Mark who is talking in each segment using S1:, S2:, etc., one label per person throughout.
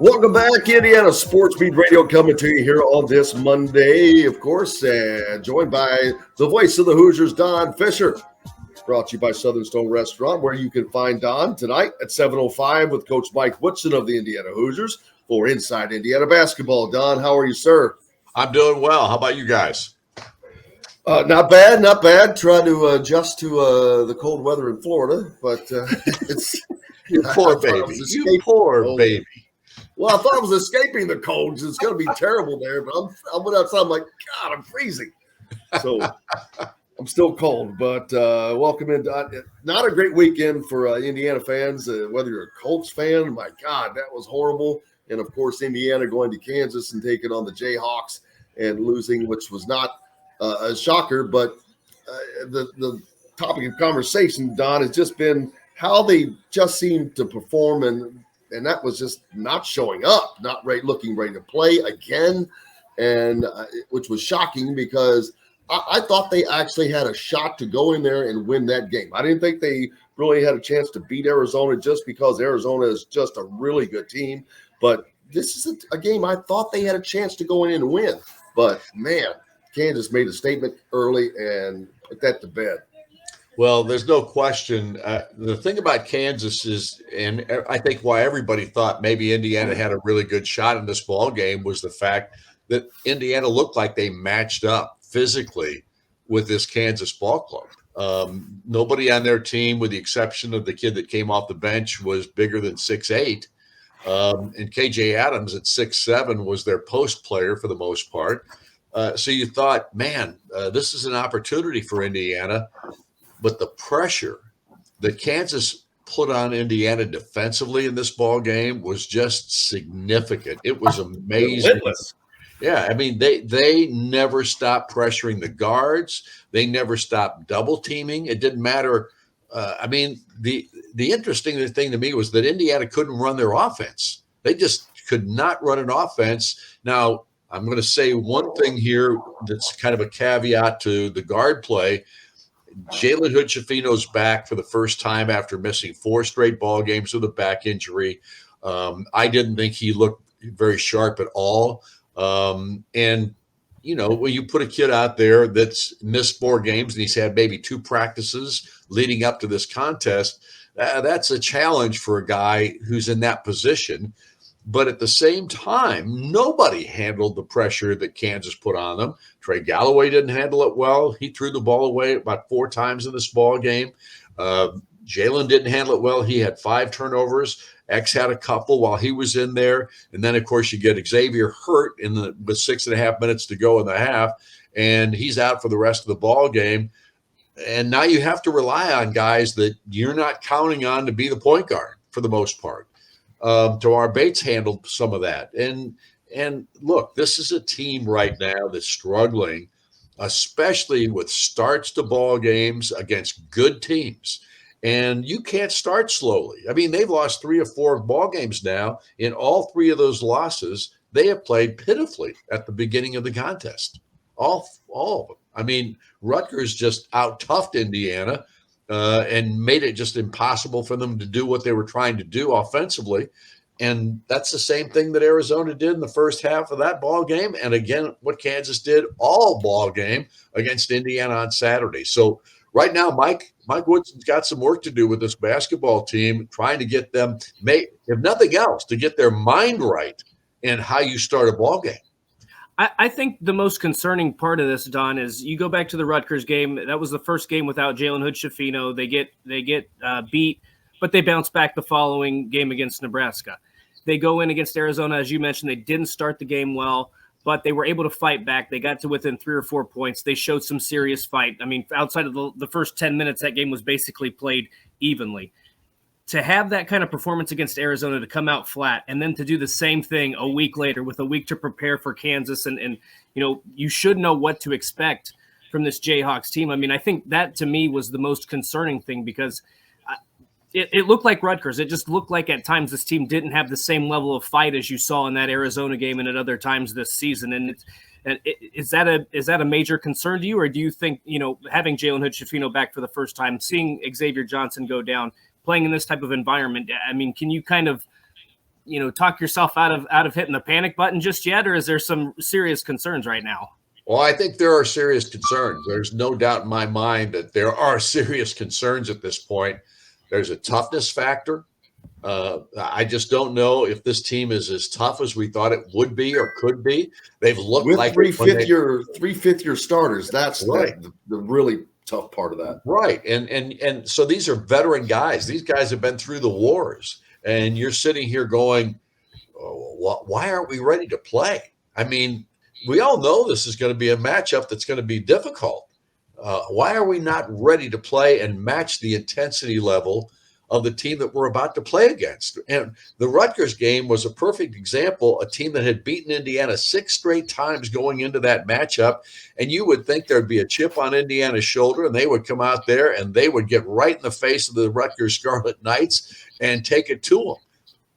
S1: Welcome back, Indiana Sports Beat Radio, coming to you here on this Monday, of course, joined by the voice of the Hoosiers, Don Fischer. Brought to you by Southern Stone Restaurant, where you can find Don tonight at 7:05 with Coach Mike Woodson of the Indiana Hoosiers for Inside Indiana Basketball. Don, how are you, sir?
S2: I'm doing well. How about you guys?
S1: Not bad, not bad. Trying to adjust to the cold weather in Florida, but it's
S2: you poor baby. You poor baby.
S1: Well, I thought I was escaping the cold because it's going to be terrible there, but I went outside. I'm like, God, I'm freezing. So I'm still cold, but welcome in. Not a great weekend for Indiana fans, whether you're a Colts fan. My God, that was horrible. And, of course, Indiana going to Kansas and taking on the Jayhawks and losing, which was not a shocker. But the topic of conversation, Don, has just been how they just seem to perform, and that was just not showing up, not looking ready to play again, and which was shocking because I thought they actually had a shot to go in there and win that game. I didn't think they really had a chance to beat Arizona just because Arizona is just a really good team. But this is a game I thought they had a chance to go in and win. But, man, Kansas made a statement early and put that to bed.
S2: Well, there's no question. The thing about Kansas is, and I think why everybody thought maybe Indiana had a really good shot in this ball game was the fact that Indiana looked like they matched up physically with this Kansas ball club. Nobody on their team, with the exception of the kid that came off the bench, was bigger than 6'8". And KJ Adams at 6'7" was their post player for the most part. So you thought, man, this is an opportunity for Indiana. But the pressure that Kansas put on Indiana defensively in this ball game was just significant. It was amazing. Yeah, I mean, they never stopped pressuring the guards. They never stopped double teaming. It didn't matter. I mean, the interesting thing to me was that Indiana couldn't run their offense. They just could not run an offense. Now, I'm going to say one thing here that's kind of a caveat to the guard play. Jalen Hood-Schifino's back for the first time after missing 4 straight ball games with a back injury. I didn't think he looked very sharp at all. And, you know, when you put a kid out there that's missed 4 games and he's had maybe 2 practices leading up to this contest, that's a challenge for a guy who's in that position. But at the same time, nobody handled the pressure that Kansas put on them. Trey Galloway didn't handle it well. He threw the ball away about 4 times in this ball game. Jalen didn't handle it well. He had 5 turnovers. X had a couple while he was in there. And then, of course, you get Xavier hurt with 6.5 minutes to go in the half, and he's out for the rest of the ball game. And now you have to rely on guys that you're not counting on to be the point guard for the most part. Tamar Bates handled some of that. And look, this is a team right now that's struggling, especially with starts to ball games against good teams. And you can't start slowly. I mean, they've lost 3 or 4 ball games now. In all 3 of those losses, they have played pitifully at the beginning of the contest. All of them. I mean, Rutgers just out-toughed Indiana. And made it just impossible for them to do what they were trying to do offensively. And that's the same thing that Arizona did in the first half of that ball game. And again, what Kansas did all ball game against Indiana on Saturday. So right now, Mike Woodson's got some work to do with this basketball team, trying to get them, if nothing else, to get their mind right in how you start a ball game.
S3: I think the most concerning part of this, Don, is you go back to the Rutgers game. That was the first game without Jalen Hood-Schifino. They get beat, but they bounce back the following game against Nebraska. They go in against Arizona, as you mentioned. They didn't start the game well, but they were able to fight back. They got to within 3 or 4 points. They showed some serious fight. I mean, outside of the first 10 minutes, that game was basically played evenly. To have that kind of performance against Arizona, to come out flat, and then to do the same thing a week later with a week to prepare for Kansas, and you know, you should know what to expect from this Jayhawks team. I mean, I think that to me was the most concerning thing, because it looked like Rutgers. It just looked like at times this team didn't have the same level of fight as you saw in that Arizona game and at other times this season. And is that a major concern to you, or do you think, you know, having Jalen Hood-Schifino back for the first time, seeing Xavier Johnson go down, playing in this type of environment, I mean, can you kind of talk yourself out of hitting the panic button just yet, or is there some serious concerns right now?
S2: Well, I think there are serious concerns. There's no doubt in my mind that there are serious concerns at this point. There's a toughness factor. I just don't know if this team is as tough as we thought it would be or could be. They've looked
S1: with
S2: like
S1: three fifth-year starters. That's
S2: right.
S1: the really tough part of that.
S2: Right. And so these are veteran guys. These guys have been through the wars. And you're sitting here going, oh, why aren't we ready to play? I mean, we all know this is going to be a matchup that's going to be difficult. Why are we not ready to play and match the intensity level of the team that we're about to play against? And the Rutgers game was a perfect example, a team that had beaten Indiana 6 straight times going into that matchup. And you would think there'd be a chip on Indiana's shoulder, and they would come out there and they would get right in the face of the Rutgers Scarlet Knights and take it to them.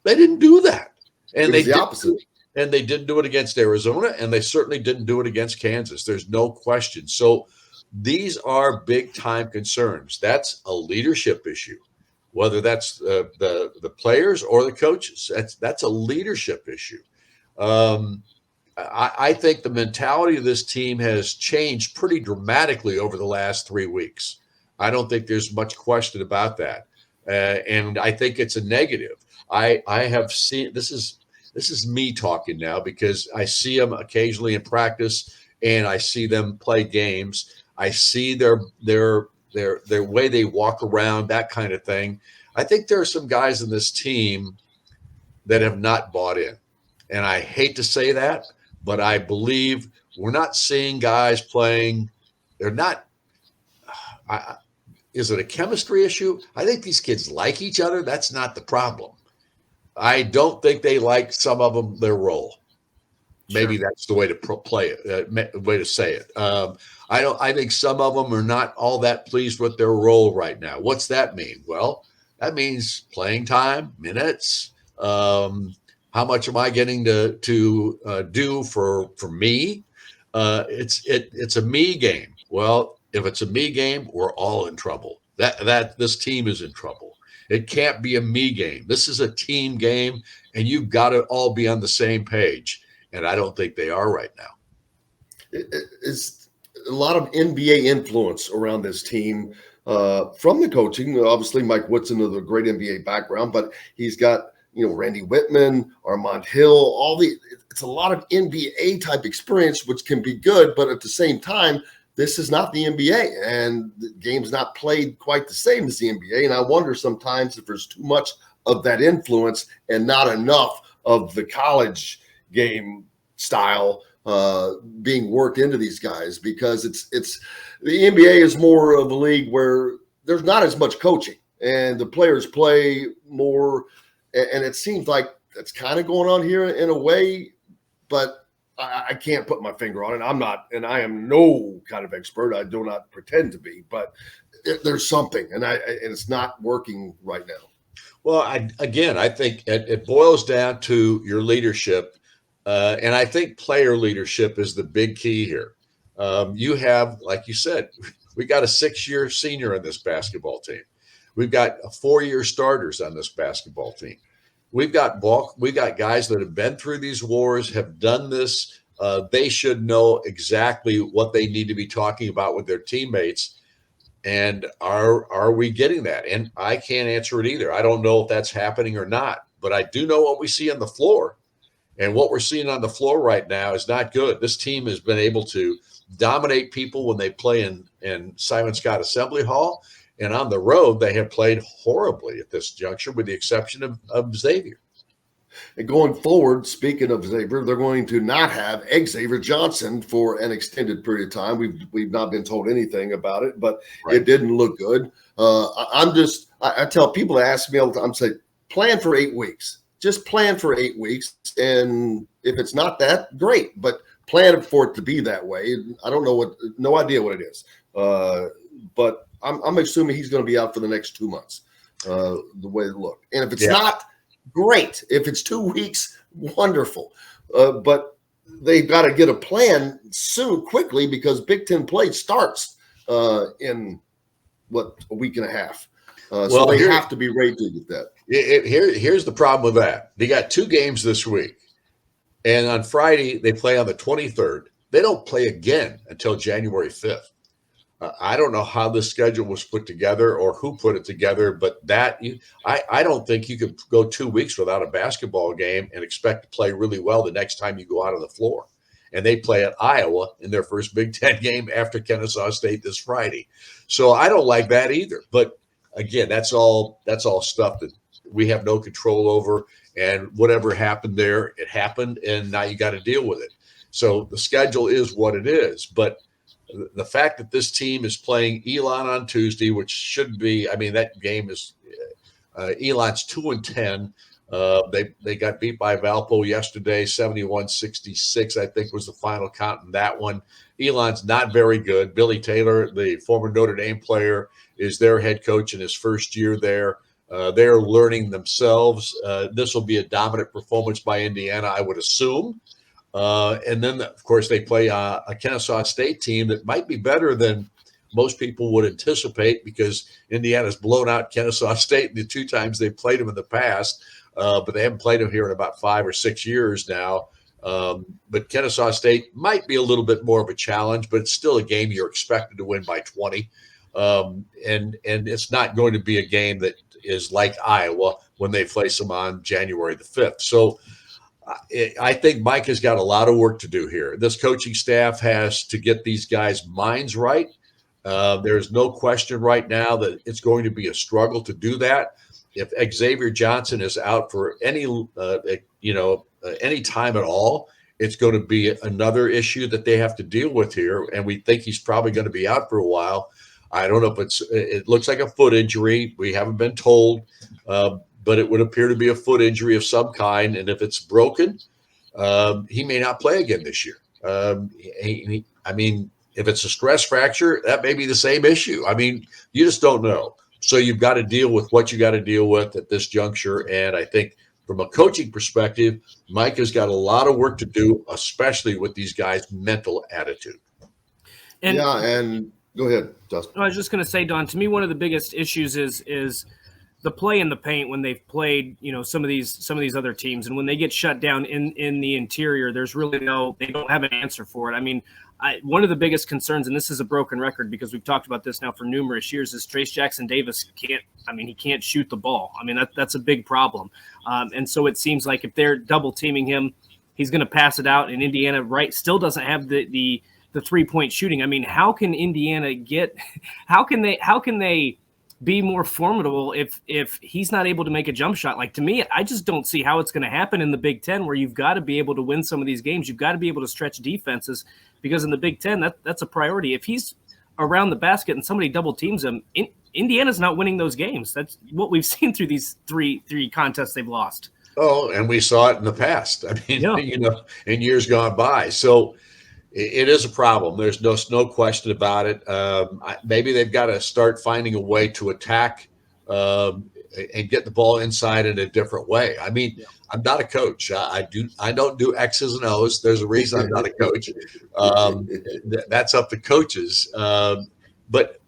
S2: They didn't do that. And
S1: it was the opposite.
S2: And they didn't do it against Arizona, and they certainly didn't do it against Kansas. There's no question. So these are big-time concerns. That's a leadership issue, whether that's the players or the coaches. That's a leadership issue. I think the mentality of this team has changed pretty dramatically over the last 3 weeks. I don't think there's much question about that. And I think it's a negative. I have seen – this is me talking now because I see them occasionally in practice and I see them play games. I see their way they walk around, that kind of thing. I think there are some guys in this team that have not bought in. And I hate to say that, but I believe we're not seeing guys playing. They're not is it a chemistry issue? I think these kids like each other. That's not the problem. I don't think they like some of them their role. Maybe that's the way to play it, way to say it. I think some of them are not all that pleased with their role right now. What's that mean? Well, that means playing time, minutes. How much am I getting to do for me? It's a me game. Well, if it's a me game, we're all in trouble. That this team is in trouble. It can't be a me game. This is a team game, and you've got to all be on the same page. And I don't think they are right now.
S1: It's a lot of NBA influence around this team from the coaching. Obviously, Mike Woodson has a great NBA background, but he's got Randy Whitman, Armand Hill, it's a lot of NBA type experience, which can be good, but at the same time, this is not the NBA, and the game's not played quite the same as the NBA. And I wonder sometimes if there's too much of that influence and not enough of the college game style being worked into these guys, because it's the NBA is more of a league where there's not as much coaching and the players play more. And it seems like that's kind of going on here in a way, but I can't put my finger on it. I'm not, and I am no kind of expert. I do not pretend to be, but there's something, and it's not working right now.
S2: Well, I think it boils down to your leadership, and I think player leadership is the big key here. You have, like you said, we got a 6-year senior on this basketball team. We've got 4-year starters on this basketball team. We've got guys that have been through these wars, have done this. They should know exactly what they need to be talking about with their teammates. And are we getting that? And I can't answer it either. I don't know if that's happening or not, but I do know what we see on the floor. And what we're seeing on the floor right now is not good. This team has been able to dominate people when they play in Simon Scott Assembly Hall. And on the road, they have played horribly at this juncture, with the exception of Xavier.
S1: And going forward, speaking of Xavier, they're going to not have Xavier Johnson for an extended period of time. We've not been told anything about it, but It didn't look good. I tell people to ask me all the time, say, plan for 8 weeks. Just plan for 8 weeks. And if it's not that, great, but plan for it to be that way. I don't know no idea what it is. But I'm assuming he's going to be out for the next 2 months, the way it looked. And if it's not, great. If it's 2 weeks, wonderful. But they've got to get a plan quickly, because Big Ten play starts in a week and a half. So they have to be ready to get that.
S2: Here's the problem with that. They got 2 games this week. And on Friday, they play on the 23rd. They don't play again until January 5th. I don't know how this schedule was put together or who put it together, but I don't think you could go 2 weeks without a basketball game and expect to play really well the next time you go out on the floor. And they play at Iowa in their first Big Ten game after Kennesaw State this Friday. So I don't like that either. But again, that's all stuff that we have no control over. And whatever happened there, it happened, and now you got to deal with it. So the schedule is what it is. But the fact that this team is playing Elon on Tuesday, which should be, I mean, that game is Elon's 2-10. They got beat by Valpo yesterday, 71-66, I think was the final count in that one. Elon's not very good. Billy Taylor, the former Notre Dame player, is their head coach in his first year there. They're learning themselves. This will be a dominant performance by Indiana, I would assume. And then, of course, they play a Kennesaw State team that might be better than most people would anticipate because Indiana's blown out Kennesaw State the 2 times they've played them in the past, but they haven't played them here in about 5 or 6 years now. But Kennesaw State might be a little bit more of a challenge, but it's still a game you're expected to win by 20. And it's not going to be a game that is like Iowa when they face them on January the 5th. So I think Mike has got a lot of work to do here. This coaching staff has to get these guys' minds right. There's no question right now that it's going to be a struggle to do that. If Xavier Johnson is out for any time at all, it's going to be another issue that they have to deal with here. And we think he's probably going to be out for a while. I don't know if it looks like a foot injury. We haven't been told, but it would appear to be a foot injury of some kind. And if it's broken, he may not play again this year. I mean, if it's a stress fracture, that may be the same issue. I mean, you just don't know. So you've got to deal with what you got to deal with at this juncture. And I think from a coaching perspective, Mike has got a lot of work to do, especially with these guys' mental attitude.
S1: And go ahead, Dustin.
S3: I was just going to say, Don, to me, one of the biggest issues is the play in the paint when they've played, some of these other teams, and when they get shut down in the interior, there's really they don't have an answer for it. I mean, one of the biggest concerns, and this is a broken record because we've talked about this now for numerous years, is Trace Jackson Davis he can't shoot the ball. I mean, that's a big problem. And so it seems like if they're double teaming him, he's going to pass it out, and Indiana still doesn't have the 3-point shooting. I mean, how can Indiana how can they be more formidable if he's not able to make a jump shot? Like, to me, I just don't see how it's going to happen in the Big Ten, where you've got to be able to win some of these games. You've got to be able to stretch defenses, because in the Big Ten, that's a priority. If he's around the basket and somebody double teams him, Indiana's not winning those games. That's what we've seen through these three contests they've lost.
S2: Oh, and we saw it in the past. I mean, in years gone by. So it is a problem. There's no question about it. Maybe they've got to start finding a way to attack and get the ball inside in a different way. I mean, I'm not a coach. I don't do X's and O's. There's a reason I'm not a coach. That's up to coaches. But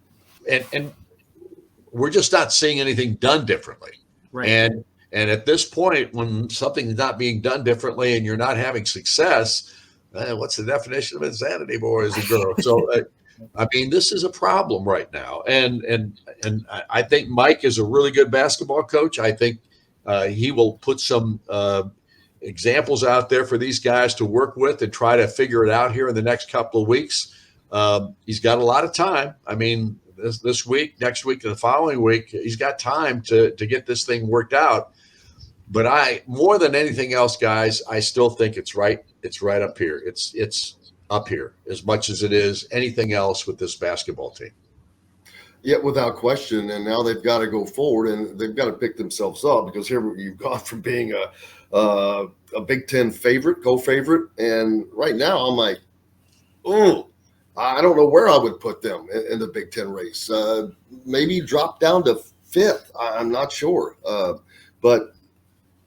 S2: we're just not seeing anything done differently.
S3: Right.
S2: And at this point, when something's not being done differently and you're not having success, what's the definition of insanity, boys and girls? So, I mean, this is a problem right now. And I think Mike is a really good basketball coach. I think he will put some examples out there for these guys to work with and try to figure it out here in the next couple of weeks. He's got a lot of time. I mean, this week, next week, and the following week, he's got time to get this thing worked out. But more than anything else, guys, I still think it's right. It's right up here. It's up here as much as it is anything else with this basketball team.
S1: Yeah, without question. And now they've got to go forward and they've got to pick themselves up, because here you've gone from being a Big Ten favorite, co-favorite, and right now I'm like, I don't know where I would put them in the Big Ten race. Maybe drop down to 5th. I'm not sure, but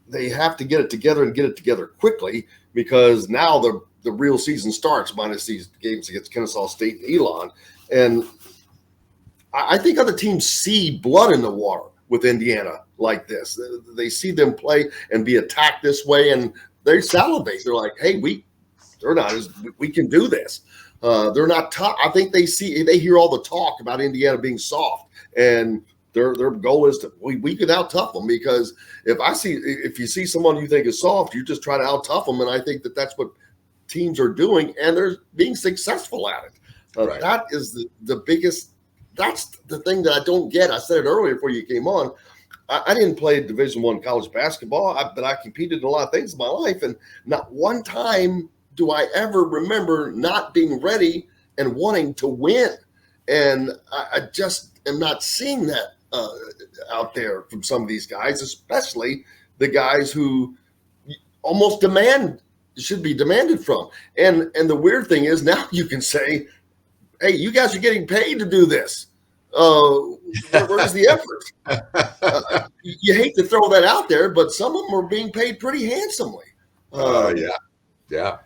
S1: they have to get it together and get it together quickly, because now the real season starts, minus these games against Kennesaw State and Elon. And I think other teams see blood in the water with Indiana like this. They see them play and be attacked this way, and they salivate. They're like, hey, we can do this. They're not tough. I think they hear all the talk about Indiana being soft, and their goal is to we can out tough them, because if you see someone you think is soft, you just try to out tough them, and I think that's what teams are doing, and they're being successful at it.
S2: Right.
S1: That is the biggest. That's the thing that I don't get. I said it earlier before you came on. I didn't play Division I college basketball, but I competed in a lot of things in my life, and not one time do I ever remember not being ready and wanting to win. And I just am not seeing that out there from some of these guys, especially the guys who almost should be demanded from. And the weird thing is, now you can say, hey, you guys are getting paid to do this. Where's the effort? You hate to throw that out there, but some of them are being paid pretty handsomely.
S2: Yeah.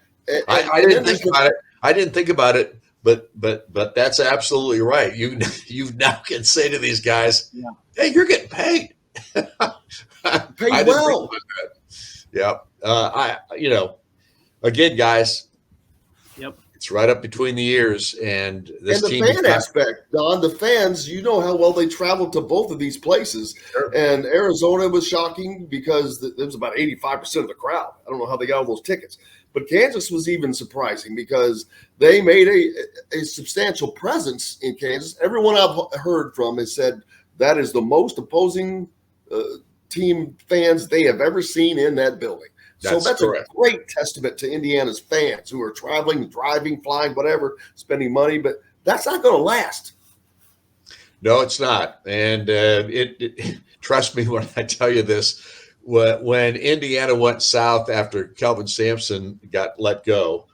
S2: I didn't think about it. I didn't think about it, but that's absolutely right. You now can say to these guys, hey, you're getting paid.
S1: Paid well.
S2: Yeah. Again, guys.
S3: Yep.
S2: It's right up between the ears, and this
S1: and the
S2: team
S1: fan aspect, Don. The fans, you know how well they traveled to both of these places.
S2: Sure.
S1: And Arizona was shocking because there was about 85% of the crowd. I don't know how they got all those tickets. But Kansas was even surprising because they made a substantial presence in Kansas. Everyone I've heard from has said that is the most opposing team fans they have ever seen in that building. That's correct. A great testament to Indiana's fans who are traveling, driving, flying, whatever, spending money. But that's not going to last.
S2: No, it's not. And trust me when I tell you this. When Indiana went south after Kelvin Sampson got let go,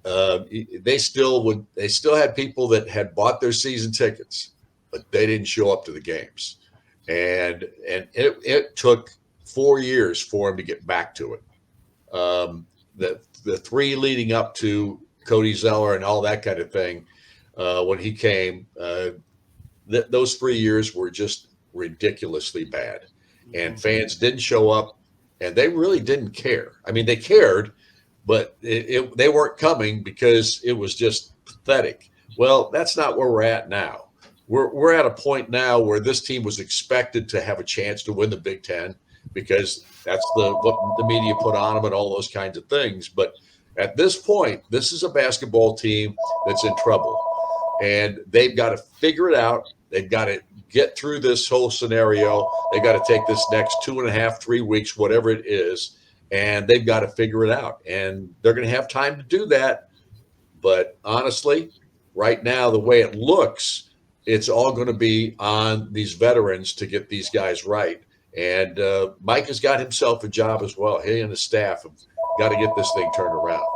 S2: they still had people that had bought their season tickets, but they didn't show up to the games, and it took 4 years for them to get back to it. The three leading up to Cody Zeller and all that kind of thing, when he came, those 3 years were just ridiculously bad. And fans didn't show up, and they really didn't care. I mean, they cared, but they weren't coming because it was just pathetic. Well, that's not where we're at now. We're at a point now where this team was expected to have a chance to win the Big Ten because that's what the media put on them and all those kinds of things. But at this point, this is a basketball team that's in trouble, and they've got to figure it out. They've got to get through this whole scenario. They've got to take this next 2.5, 3 weeks, whatever it is, and they've got to figure it out. And they're going to have time to do that. But honestly, right now, the way it looks, it's all going to be on these veterans to get these guys right. And Mike has got himself a job as well. He and his staff have got to get this thing turned around.